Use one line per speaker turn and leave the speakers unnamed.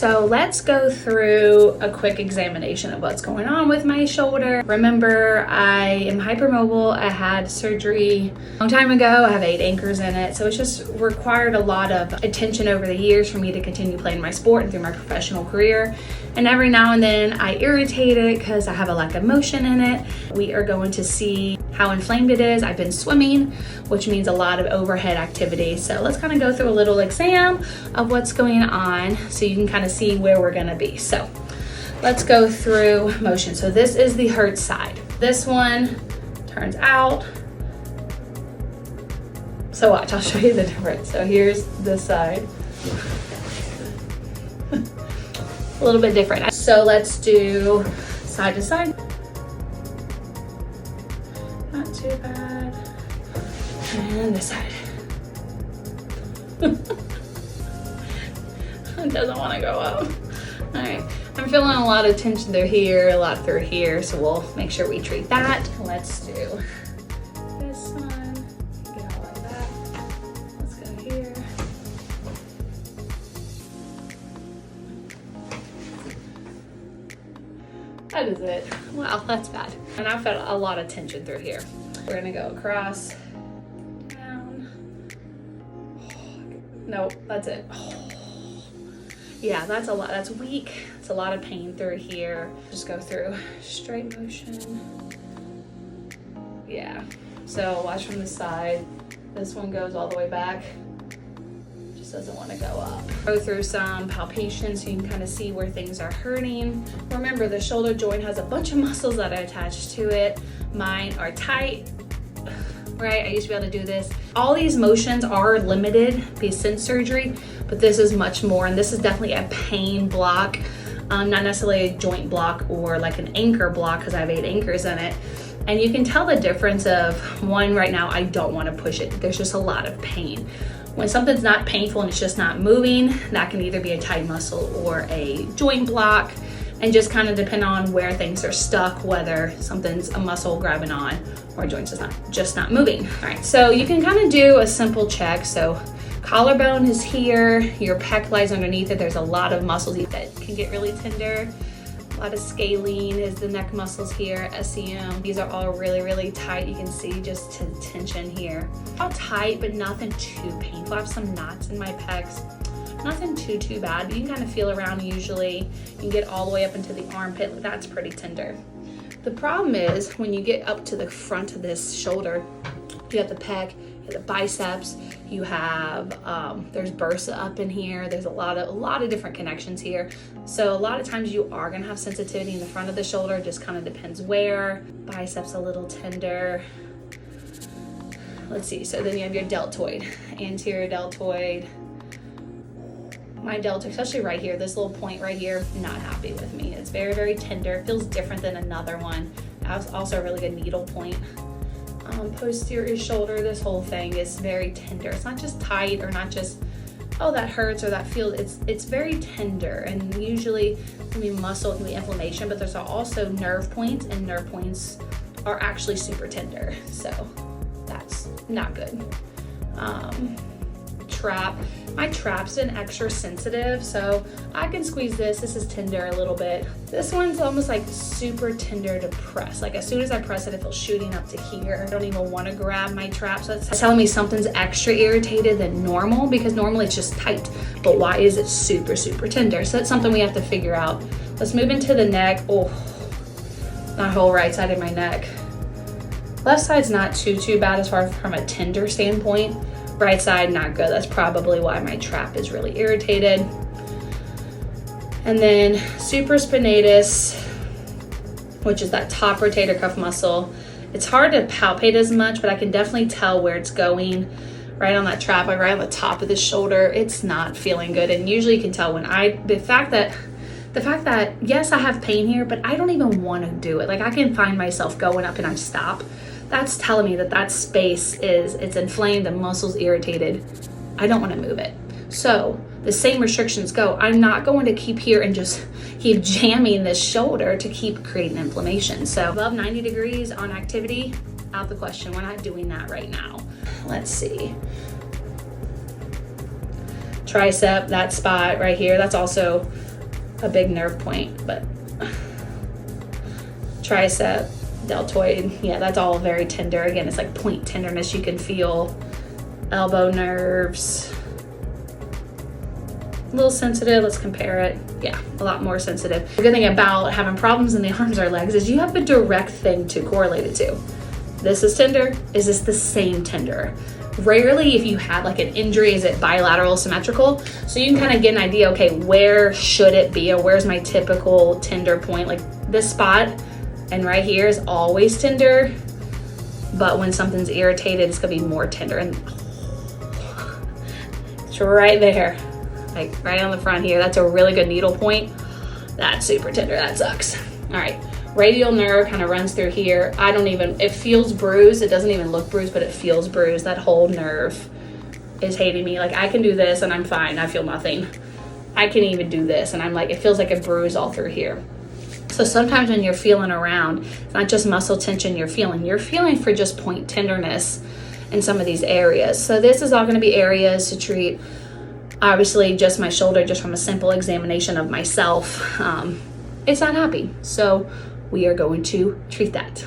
So let's go through a quick examination of what's going on with my shoulder. Remember, I am hypermobile. I had surgery a long time ago. I have 8 anchors in it. So it's just required a lot of attention over the years for me to continue playing my sport and through my professional career. And every now and then I irritate it because I have a lack of motion in it. We are going to see how inflamed it is. I've been swimming, which means a lot of overhead activity. So let's kind of go through a little exam of what's going on so you can kind of see where we're gonna be. So let's go through motion. So this is the hurt side. This one turns out. So watch, I'll show you the difference. So here's this side. A little bit different. So let's do side to side. Not too bad. And this side. It doesn't want to go up. All right, I'm feeling a lot of tension through here, a lot through here, so we'll make sure we treat that. Let's do this one. Get all like that. Let's go here. That is it. Wow, that's bad. And I felt a lot of tension through here. We're gonna go across, down. Nope, that's it. Yeah, that's a lot. That's weak. It's a lot of pain through here. Just go through straight motion. Yeah. So watch from the side. This one goes all the way back. Just doesn't want to go up. Go through some palpation so you can kind of see where things are hurting. Remember, the shoulder joint has a bunch of muscles that are attached to it. Mine are tight. Right, I used to be able to do this. All these motions are limited since surgery, but this is much more, and this is definitely a pain block, not necessarily a joint block or like an anchor block because I have 8 anchors in it. And you can tell the difference of one right now, I don't want to push it. There's just a lot of pain. When something's not painful and it's just not moving, that can either be a tight muscle or a joint block, and just kind of depend on where things are stuck, whether something's a muscle grabbing on or joints is just not moving. All right, so you can kind of do a simple check. So collarbone is here, your pec lies underneath it. There's a lot of muscles that can get really tender. A lot of scalene is the neck muscles here, SCM. These are all really, really tight. You can see just tension here. All tight, but nothing too painful. I have some knots in my pecs. Nothing too bad, but you can kind of feel around usually. You can get all the way up into the armpit. That's pretty tender. The problem is when you get up to the front of this shoulder, you have the pec, you have the biceps, you have, there's bursa up in here. There's a lot of different connections here. So a lot of times you are gonna have sensitivity in the front of the shoulder. It just kind of depends where. Biceps a little tender. Let's see, so then you have your deltoid, anterior deltoid. My deltoid, especially right here, this little point right here, not happy with me. It's very, very tender. It feels different than another one. Also a really good needle point. Posterior shoulder, this whole thing is very tender. It's not just tight or not just, oh, that hurts or that feels, it's very tender. And usually it can be muscle, it can be inflammation, but there's also nerve points, and nerve points are actually super tender. So that's not good. Trap. My trap's been extra sensitive, so I can squeeze this. This is tender a little bit. This one's almost like super tender to press. Like as soon as I press it, it feels shooting up to here. I don't even want to grab my trap. So it's telling me something's extra irritated than normal, because normally it's just tight. But why is it super tender? So that's something we have to figure out. Let's move into the neck. Oh, that whole right side of my neck. Left side's not too bad as far as from a tender standpoint. Right side, not good. That's probably why my trap is really irritated. And then supraspinatus, which is that top rotator cuff muscle. It's hard to palpate as much, but I can definitely tell where it's going. Right on that trap, like right on the top of the shoulder, it's not feeling good. And usually you can tell when the fact that yes, I have pain here, but I don't even want to do it. Like I can find myself going up and I stop. That's telling me that space it's inflamed, the muscle's irritated. I don't want to move it. So the same restrictions go. I'm not going to keep here and just keep jamming this shoulder to keep creating inflammation. So above 90 degrees on activity, out the question. We're not doing that right now. Let's see. Tricep, that spot right here, that's also a big nerve point, but tricep, deltoid, yeah, that's all very tender. Again, it's like point tenderness you can feel. Elbow nerves, a little sensitive. Let's compare it. Yeah, a lot more sensitive. The good thing about having problems in the arms or legs is you have a direct thing to correlate it to. This is tender. Is this the same tender? Rarely, if you had like an injury, is it bilateral, symmetrical? So you can kind of get an idea, okay, where should it be, or where's my typical tender point? Like this spot and right here is always tender, but when something's irritated, it's gonna be more tender. And it's right there, like right on the front here. That's a really good needle point. That's super tender, that sucks. All right. Radial nerve kind of runs through here. It feels bruised. It doesn't even look bruised, but it feels bruised. That whole nerve is hating me. Like I can do this and I'm fine. I feel nothing. I can even do this and I'm like, it feels like a bruise all through here. So sometimes when you're feeling around, it's not just muscle tension you're feeling for just point tenderness in some of these areas. So this is all going to be areas to treat. Obviously just my shoulder, just from a simple examination of myself, it's not happy. So we are going to treat that.